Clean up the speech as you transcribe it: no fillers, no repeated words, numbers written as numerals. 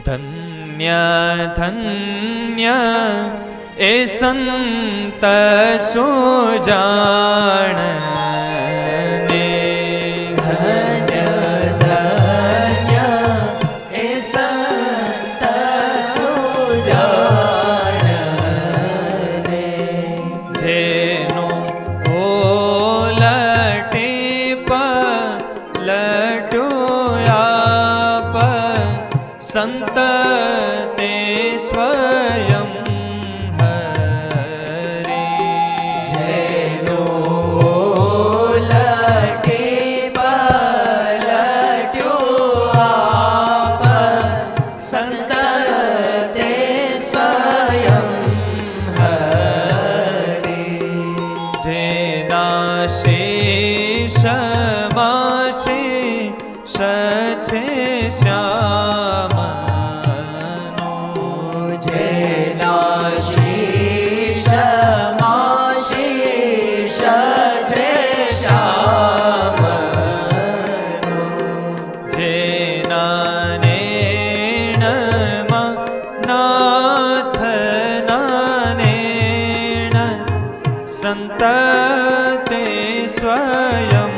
ધન્ય ધન્ય એ સંત સુજાણ ને, ધન્ય ધન્ય એ સંત સુજાણ ને, જેનું ઓલટી પલટું આપ સંત તે સ્વયં હરી. જેનો ઓલટી પલટ્યું આપ સંત તે સ્વયં હરી. જેના શેષમાં શેષ છે શ્યામનો, જેના શીશમાં શીશ છે શ્યામનું. જેના નેણમાં નાથના નેણ સંત તે સ્વયં